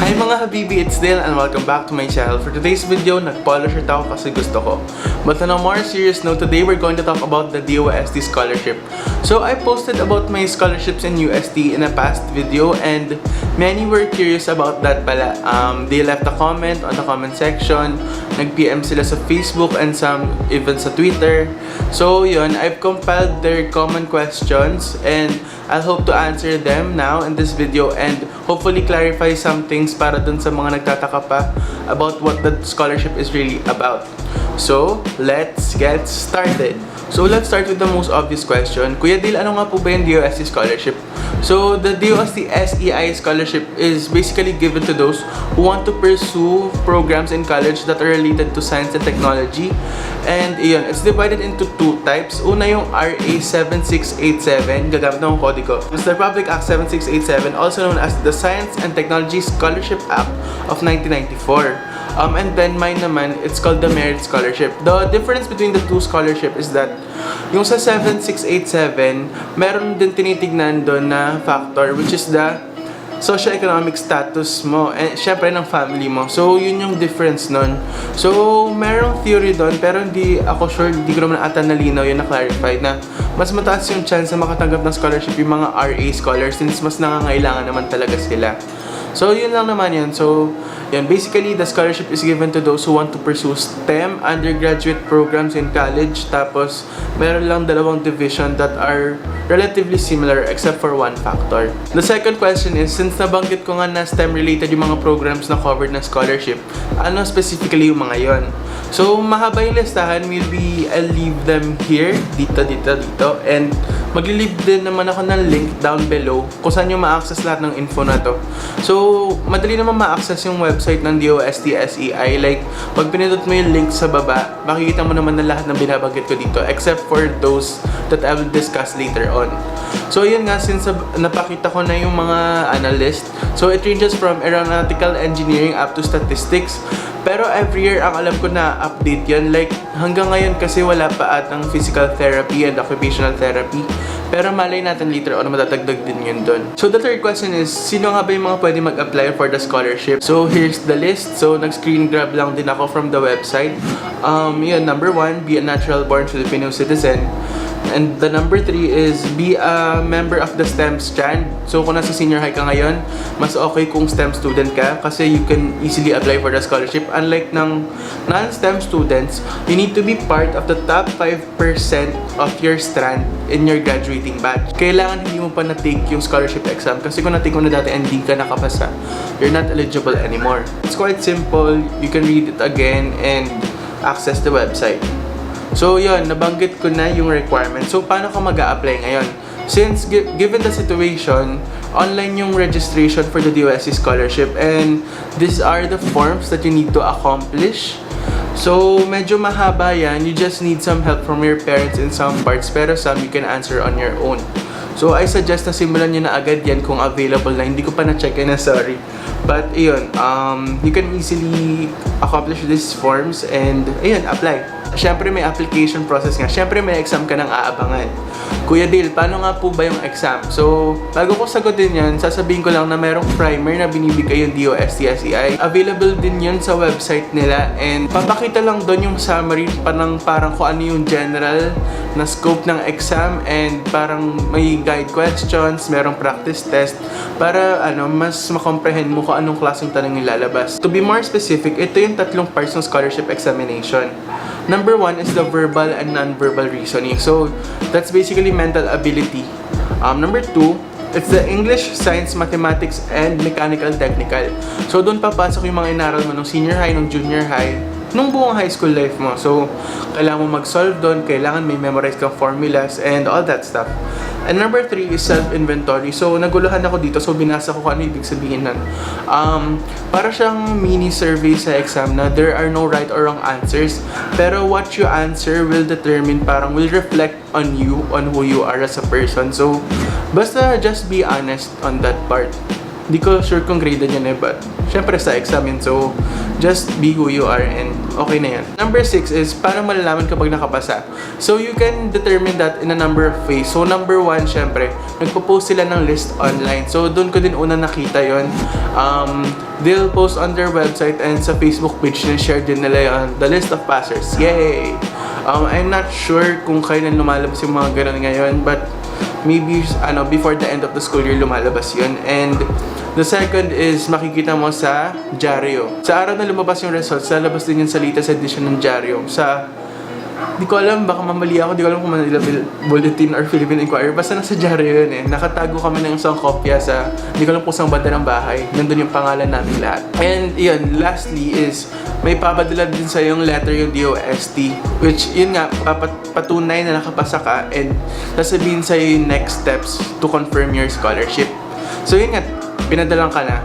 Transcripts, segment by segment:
Hi mga habibi, it's Dale and welcome back to my channel. For today's video, nag-polo shirt ako kasi gusto ko. But on a more serious note, today we're going to talk about the DOST Scholarship. So I posted about my scholarships in UST in a past video and many were curious about that pala. They left a comment on the comment section, nag-PM sila sa Facebook and some even sa Twitter. So yun, I've compiled their common questions and I'll hope to answer them now in this video and hopefully clarify some things para dun sa mga nagtataka pa about what the scholarship is really about. So, let's get started. So, let's start with the most obvious question. Kuya Dil, ano nga po ba yung DOST Scholarship? So, the DOST-SEI Scholarship is basically given to those who want to pursue programs in college that are related to science and technology. And, iyon, it's divided into two types. Una yung RA 7687, gagamit ng kodigo. It's the Republic Act 7687, also known as the Science and Technology Scholarship Act of 1994. And then mine naman, it's called the Merit Scholarship. The difference between the two scholarship is that yung sa 7687, meron din tinitignan doon na factor which is the socio-economic status mo and syempre ng family mo. So yun yung difference nun. So merong theory doon pero hindi ako sure, hindi ko naman ata nalinaw yun na clarify na mas mataas yung chance na makatanggap ng scholarship yung mga RA scholars since mas nangangailangan naman talaga sila. So yun lang naman yun. So yan, basically the scholarship is given to those who want to pursue STEM undergraduate programs in college. Tapos meron lang dalawang division that are relatively similar except for one factor. The second question is, since nabanggit ko nga na STEM related yung mga programs na covered ng scholarship, ano specifically yung mga yon? So mahaba yung listahan, I'll leave them here, dito, and magli-leave din naman ako ng link down below kung saan yung ma-access lahat ng info na to. So madali naman ma-access yung website ng DOST-SEI. Like, pag pinindot mo yung link sa baba, makikita mo naman na lahat ng binabanggit ko dito except for those that I will discuss later on. So yun nga, since napakita ko na yung mga analyst, so it ranges from aeronautical engineering up to statistics. Pero every year, ang alam ko na update yan. Like, hanggang ngayon kasi wala pa atang physical therapy and occupational therapy. Pero malay natin later on, matatagdag din yun dun. So the third question is, sino nga ba yung mga pwede mag-apply for the scholarship? So here's the list. So nag-screen grab lang din ako from the website. Yun, number 1, be a natural-born Filipino citizen. And the number 3 is be a member of the STEM strand. So kung nasa senior high ka ngayon, mas okay kung STEM student ka kasi you can easily apply for the scholarship. Unlike ng non-STEM students, you need to be part of the top 5% of your strand in your graduating batch. Kailangan hindi mo pa na-take yung scholarship exam kasi kung na-take mo na dati and hindi ka nakapasa, you're not eligible anymore. It's quite simple. You can read it again and access the website. So yun, nabanggit ko na yung requirement. So paano ka mag-a-apply ngayon? Since given the situation, online yung registration for the DOST Scholarship and these are the forms that you need to accomplish. So medyo mahaba yan. You just need some help from your parents in some parts pero some you can answer on your own. So I suggest na simulan nyo na agad yan kung available na. Hindi ko pa na-check na, sorry. But ayun, you can easily accomplish these forms and ayun, apply. Siyempre may application process nga. Siyempre may exam ka nang aabangan. Kuya Dale, paano nga po ba yung exam? So, bago ko sagutin yan, sasabihin ko lang na merong primer na binibigay yung DOST-SEI. Available din yun sa website nila and papakita lang doon yung summary parang kung ano yung general na scope ng exam and parang may guide questions, merong practice test para mas makomprehend mo kung anong klaseng tanong yung lalabas. To be more specific, ito yung tatlong parts ng scholarship examination. Number 1 is the verbal and non-verbal reasoning. So, that's basically mental ability. Number 2, it's the English, Science, Mathematics, and Mechanical Technical. So, doon papasok yung mga inaral mo nung senior high, nung junior high, nung buong high school life mo. So, kailangan mo mag-solve doon, kailangan may memorize kang formulas, and all that stuff. And number 3 is self-inventory. So, naguluhan ako dito. So, binasa ko kung ano ibig sabihin nun. Para siyang mini-survey sa exam na there are no right or wrong answers. Pero what you answer will determine, will reflect on you, on who you are as a person. So, basta just be honest on that part. Di ko sure kung graded yun but syempre sa exam yun. So, just be who you are and okay na yan. Number 6 is, paano malalaman kapag nakapasa? So, you can determine that in a number of ways. So, number 1, syempre, nagpo-post sila ng list online. So, doon ko din una nakita yon. They'll post on their website and sa Facebook page na share din nila yon, the list of passers. Yay! I'm not sure kung kailan lumalabas yung mga ganun ngayon, but maybe before the end of the school year lumalabas yun. And the second is makikita mo sa dyaryo. Sa araw na lumabas yung results, lalabas din yun sa latest edition ng dyaryo. Di ko alam, baka mamali ako, di ko alam kung Manila Bulletin or Philippine Inquirer. Basta nasa dyaryo yun eh. Nakatago kami ng isang kopya sa, di ko alam kung saan banda ng bahay. Nandun yung pangalan namin lahat. And yun, lastly is, may papadala din sa yung letter yung DOST. Which, yun nga, patunay na nakapasa ka and sasabihin sa'yo yung next steps to confirm your scholarship. So yun nga, pinadalang ka na.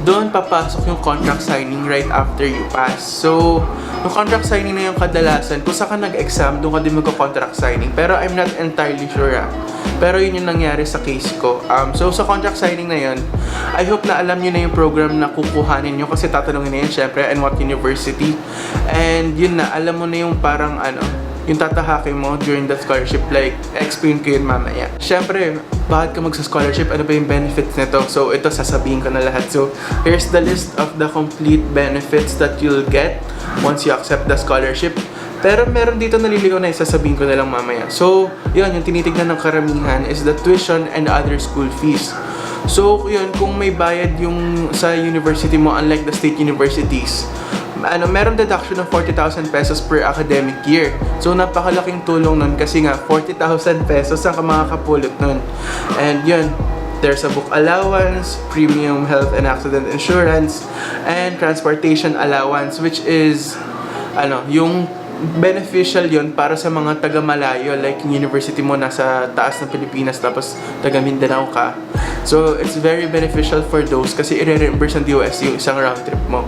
Doon papasok yung contract signing right after you pass. So, yung contract signing na yung kadalasan, kung saan ka nag-exam, doon ka din magka-contract signing. Pero I'm not entirely sure Pero yun yung nangyari sa case ko. So, sa contract signing na yun, I hope na alam nyo na yung program na kukuhanin nyo kasi tatanungin na yun syempre and what university. And yun na, alam mo na yung parang yung tatahakin mo during the scholarship, like, explain ko yun mamaya. Syempre, bakit ka magsa-scholarship? Ano ba yung benefits nito? So, ito, sasabihin ko na lahat. So, here's the list of the complete benefits that you'll get once you accept the scholarship. Pero meron dito naliligaw na sasabihin ko na lang mamaya. So, yun, yung tinitignan ng karamihan is the tuition and other school fees. So, yun, kung may bayad yung sa university mo, unlike the state universities, meron deduction ng 40,000 pesos per academic year. So, napakalaking tulong nun kasi nga, 40,000 pesos ang makakapulot nun. And yun, there's a book allowance, premium health and accident insurance, and transportation allowance, which is, yung beneficial yon para sa mga taga-malayo, like yung university mo nasa taas ng Pilipinas tapos taga-Mindanao ka. So, it's very beneficial for those kasi i-reimburse ng DOST yung isang round trip mo.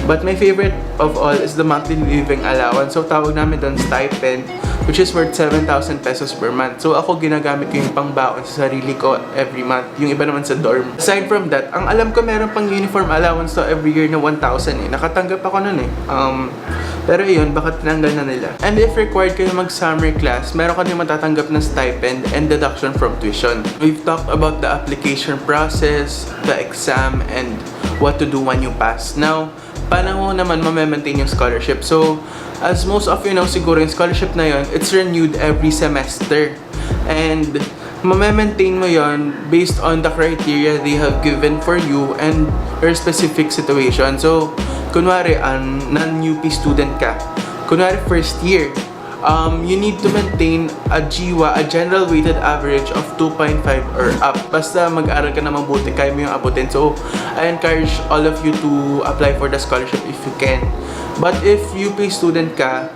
But my favorite of all is the monthly living allowance. So, tawag namin doon stipend, which is worth 7,000 pesos per month. So, ako ginagamit ko yung pangbaon sa sarili ko every month. Yung iba naman sa dorm. Aside from that, ang alam ko meron pang uniform allowance to every year na 1,000 eh. Nakatanggap ako nun eh. Pero yun, baka tinanggal na nila. And if required kayo mag-summer class, meron ka din matatanggap na stipend and deduction from tuition. We've talked about the application process, the exam, and what to do when you pass. Now, paano mo naman ma-maintain yung scholarship? So, as most of you know, siguro yung scholarship na yun, it's renewed every semester. And ma-maintain mo yon based on the criteria they have given for you and your specific situation. So, kunwari, non-UP student ka. Kunwari, first year, you need to maintain a GWA, a general weighted average of 2.5 or up. Basta mag-aral ka na mabuti, kaya mo yung abutin. So, I encourage all of you to apply for the scholarship if you can. But if UP student ka,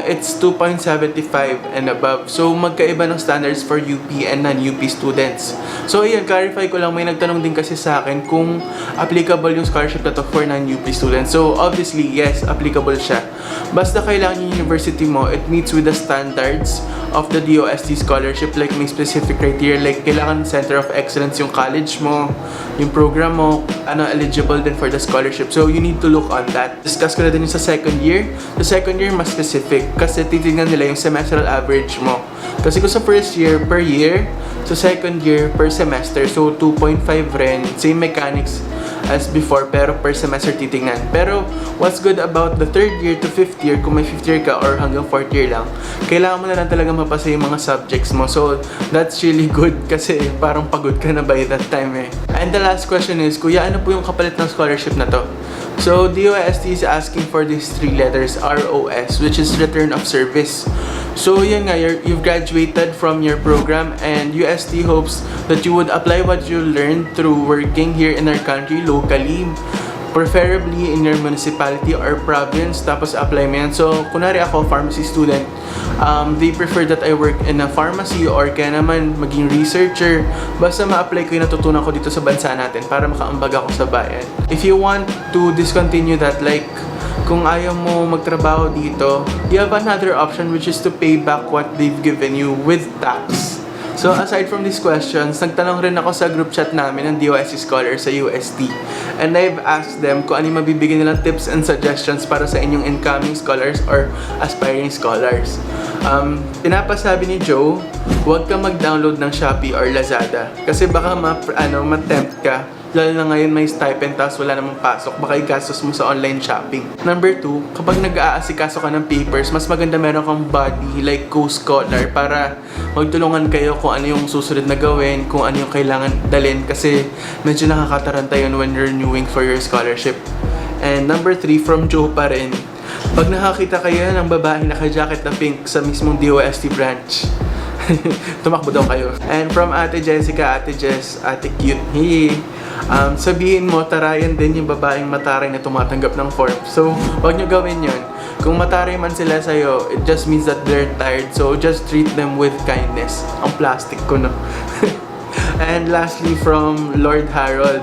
it's 2.75 and above. So, magkaiba ng standards for UP and non-UP students. So, ayan, clarify ko lang, may nagtanong din kasi sa akin kung applicable yung scholarship na to for non-UP students. So, obviously, yes, applicable siya. Basta kailangan yung university mo, it meets with the standards of the DOST scholarship, like may specific criteria, like kailangan center of excellence yung college mo, yung program mo, eligible din for the scholarship. So, you need to look on that. Discuss ko na din yung sa second year. The second year, mas specific kasi titignan nila yung semestral average mo. Kasi kung sa first year per year, sa second year per semester, so 2.5 rin, same mechanics as before, pero per semester titignan. Pero what's good about the third year to fifth year, kung may fifth year ka or hanggang fourth year lang, kailangan mo na lang talaga mapasa yung mga subjects mo. So that's really good kasi parang pagod ka na by that time eh. And the last question is, kuya, ano po yung kapalit ng scholarship na to? So, DOST is asking for these 3 letters, ROS, which is Return of Service. So, yun nga, you've graduated from your program and UST hopes that you would apply what you learned through working here in our country locally, preferably in your municipality or province, tapos apply mo yan. So, kunwari ako, pharmacy student, they prefer that I work in a pharmacy or kaya naman maging researcher. Basta ma-apply ko yung natutunan ko dito sa bansa natin para makaambag ako sa bayan. If you want to discontinue that, like, kung ayaw mo magtrabaho dito, you have another option which is to pay back what they've given you with tax. So aside from these questions, nagtanong rin ako sa group chat namin ng DOST Scholar sa UST. And I've asked them kung ano yung mabibigyan nilang tips and suggestions para sa inyong incoming scholars or aspiring scholars. Pinapasabi ni Joe, huwag kang mag-download ng Shopee or Lazada. Kasi baka ma-tempt ka. Lalo na ngayon may stipend tapos wala namang pasok, baka igastos mo sa online shopping. Number 2, kapag nag-aasikaso ka ng papers, mas maganda meron kang buddy like co-scholar para magtulungan kayo kung ano yung susunod na gawin, kung ano yung kailangan dalhin kasi medyo nakakataranta yun when you're renewing for your scholarship. And number 3, from Joe pa rin, pag nakakita kayo ng babae naka-jacket na pink sa mismong DOST branch, tumakbo daw kayo. And from Ate Jessica, Ate Jess, Ate Cute, sabihin mo, tarayan din yung babaeng mataray na tumatanggap ng form. So, huwag nyo gawin yun. Kung mataray man sila sa'yo, it just means that they're tired. So, just treat them with kindness. Ang plastic ko, no? And lastly, from Lord Harold,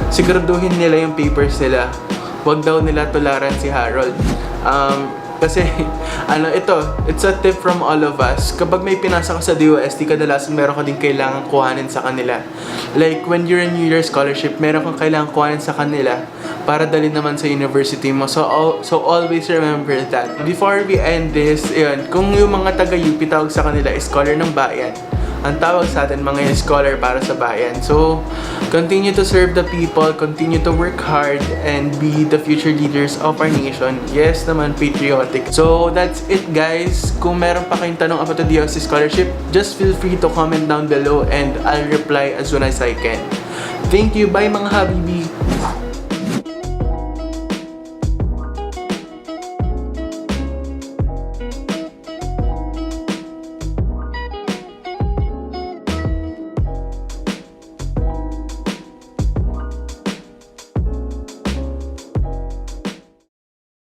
siguraduhin nila yung papers nila. Huwag daw nila tularan si Harold. Kasi, it's a tip from all of us. Kapag may pinasa ka sa DOST, kadalasan meron ka din kailangan kuhanin sa kanila. Like, when you're in your scholarship, meron kang kailangan kuhanin sa kanila para dalhin naman sa university mo. So always remember that. Before we end this, kung yung mga taga-UP tawag sa kanila is scholar ng bayan, ang tawag sa atin mga scholar para sa bayan. So, continue to serve the people, continue to work hard, and be the future leaders of our nation. Yes naman, patriotic. So, that's it guys. Kung meron pa kayong tanong about the DOST Scholarship, just feel free to comment down below and I'll reply as soon as I can. Thank you, bye mga habibi!